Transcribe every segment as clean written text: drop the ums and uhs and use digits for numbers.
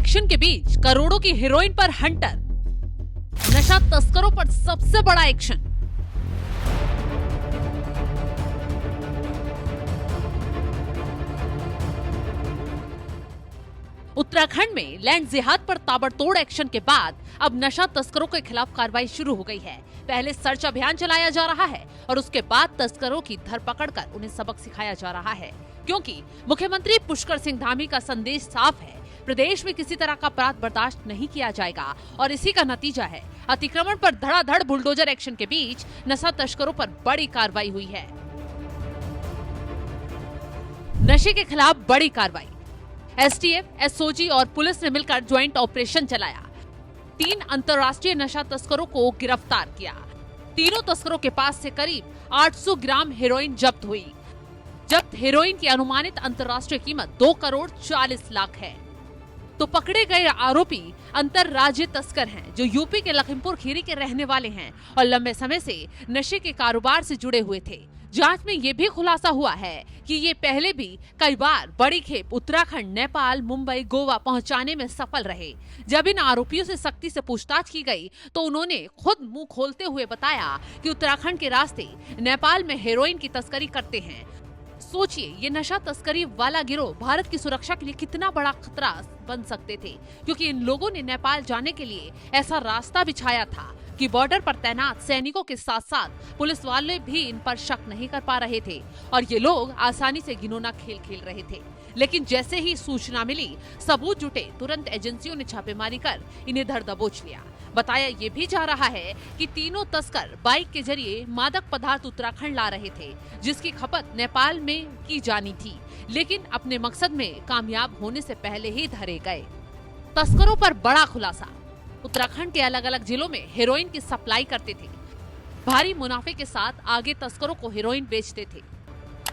Action के बीच करोड़ों की हेरोइन पर हंटर, नशा तस्करों पर सबसे बड़ा एक्शन। उत्तराखंड में लैंड जिहाद पर ताबड़तोड़ एक्शन के बाद अब नशा तस्करों के खिलाफ कार्रवाई शुरू हो गई है। पहले सर्च अभियान चलाया जा रहा है और उसके बाद तस्करों की धरपकड़ कर उन्हें सबक सिखाया जा रहा है, क्योंकि मुख्यमंत्री पुष्कर सिंह धामी का संदेश साफ है, प्रदेश में किसी तरह का अपराध बर्दाश्त नहीं किया जाएगा और इसी का नतीजा है अतिक्रमण पर धड़ाधड़ बुलडोजर एक्शन के बीच नशा तस्करों पर बड़ी कार्रवाई हुई है। नशे के खिलाफ बड़ी कार्रवाई, एसटीएफ, एसओजी और पुलिस ने मिलकर ज्वाइंट ऑपरेशन चलाया। 3 अंतर्राष्ट्रीय नशा तस्करों को गिरफ्तार किया। तीनों तस्करों के पास से करीब 800 ग्राम हेरोइन जब्त हुई। जब्त हेरोइन की अनुमानित अंतर्राष्ट्रीय कीमत 2 करोड़ 40 लाख है। तो पकड़े गए आरोपी अंतर्राज्यीय तस्कर हैं, जो यूपी के लखीमपुर खीरी के रहने वाले हैं और लंबे समय से नशे के कारोबार से जुड़े हुए थे। जांच में ये भी खुलासा हुआ है कि ये पहले भी कई बार बड़ी खेप उत्तराखंड, नेपाल, मुंबई, गोवा पहुंचाने में सफल रहे। जब इन आरोपियों से सख्ती से पूछताछ की गई तो उन्होंने खुद मुंह खोलते हुए बताया कि उत्तराखंड के रास्ते नेपाल में हेरोइन की तस्करी करते हैं। सोचिए, ये नशा तस्करी वाला गिरोह भारत की सुरक्षा के लिए कितना बड़ा खतरा बन सकते थे, क्योंकि इन लोगों ने नेपाल जाने के लिए ऐसा रास्ता बिछाया था कि बॉर्डर पर तैनात सैनिकों के साथ साथ पुलिस वाले भी इन पर शक नहीं कर पा रहे थे और ये लोग आसानी से घिनौना खेल खेल रहे थे। लेकिन जैसे ही सूचना मिली, सबूत जुटे, तुरंत एजेंसियों ने छापेमारी कर इन्हें धर दबोच लिया। बताया ये भी जा रहा है कि तीनों तस्कर बाइक के जरिए मादक पदार्थ उत्तराखंड ला रहे थे, जिसकी खपत नेपाल में की जानी थी, लेकिन अपने मकसद में कामयाब होने से पहले ही धरे गए। तस्करों पर बड़ा खुलासा, उत्तराखंड के अलग अलग जिलों में हेरोइन की सप्लाई करते थे। भारी मुनाफे के साथ आगे तस्करों को हेरोइन बेचते थे।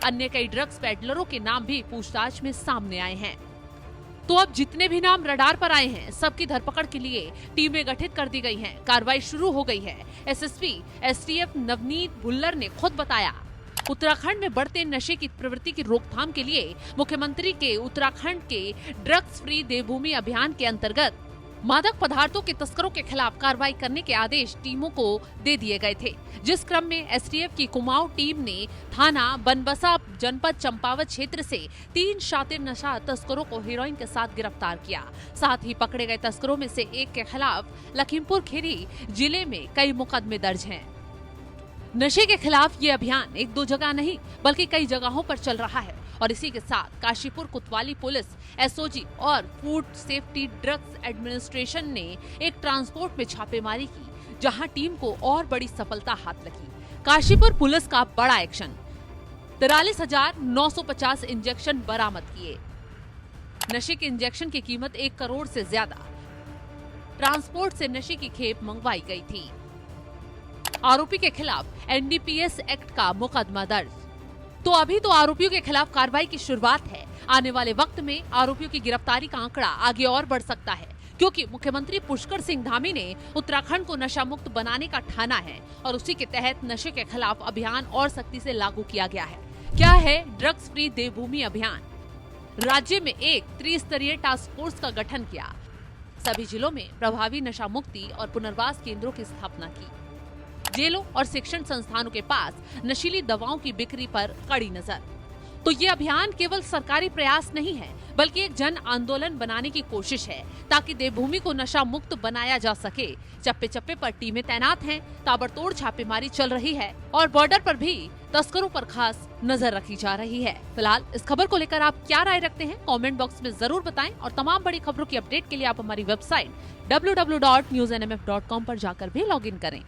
अन्य कई ड्रग्स पेडलरों के नाम भी पूछताछ में सामने आए हैं। तो अब जितने भी नाम रडार पर आए हैं, सबकी धरपकड़ के लिए टीमें गठित कर दी गई हैं। कार्रवाई शुरू हो गई है। एसएसपी एसटीएफ नवनीत भुल्लर ने खुद बताया, उत्तराखंड में बढ़ते नशे की प्रवृत्ति की रोकथाम के लिए मुख्यमंत्री के उत्तराखंड के ड्रग्स फ्री देवभूमि अभियान के अंतर्गत मादक पदार्थों के तस्करों के खिलाफ कार्रवाई करने के आदेश टीमों को दे दिए गए थे, जिस क्रम में एसटीएफ की कुमाऊं टीम ने थाना बनबसा जनपद चंपावत क्षेत्र से 3 शातिर नशा तस्करों को हेरोइन के साथ गिरफ्तार किया। साथ ही पकड़े गए तस्करों में से एक के खिलाफ लखीमपुर खीरी जिले में कई मुकदमे दर्ज हैं। नशे के खिलाफ ये अभियान 1-2 जगह नहीं बल्कि कई जगहों पर चल रहा है और इसी के साथ काशीपुर कोतवाली पुलिस, एसओजी और फूड सेफ्टी ड्रग्स एडमिनिस्ट्रेशन ने एक ट्रांसपोर्ट में छापेमारी की, जहां टीम को और बड़ी सफलता हाथ लगी। काशीपुर पुलिस का बड़ा एक्शन, 43,950 इंजेक्शन बरामद किए। नशे के इंजेक्शन की कीमत 1 करोड़ से ज्यादा। ट्रांसपोर्ट से नशे की खेप मंगवाई गई थी। आरोपी के खिलाफ एनडीपीएस एक्ट का मुकदमा दर्ज। तो अभी तो आरोपियों के खिलाफ कार्रवाई की शुरुआत है। आने वाले वक्त में आरोपियों की गिरफ्तारी का आंकड़ा आगे और बढ़ सकता है, क्योंकि मुख्यमंत्री पुष्कर सिंह धामी ने उत्तराखंड को नशा मुक्त बनाने का ठाना है और उसी के तहत नशे के खिलाफ अभियान और सख्ती से लागू किया गया है। क्या है ड्रग्स फ्री देवभूमि अभियान? राज्य में एक त्रिस्तरीय टास्क फोर्स का गठन किया, सभी जिलों में प्रभावी नशा मुक्ति और पुनर्वास केंद्रों की स्थापना की। जेलों और शिक्षण संस्थानों के पास नशीली दवाओं की बिक्री पर कड़ी नजर। तो ये अभियान केवल सरकारी प्रयास नहीं है, बल्कि एक जन आंदोलन बनाने की कोशिश है, ताकि देवभूमि को नशा मुक्त बनाया जा सके। चप्पे चप्पे पर टीमें तैनात हैं, ताबड़तोड़ छापेमारी चल रही है और बॉर्डर पर भी तस्करों पर खास नजर रखी जा रही है। फिलहाल इस खबर को लेकर आप क्या राय रखते हैं, कमेंट बॉक्स में जरूर बताएं और तमाम बड़ी खबरों की अपडेट के लिए आप हमारी वेबसाइट www.newsnmf.com पर जाकर भी लॉगिन करें।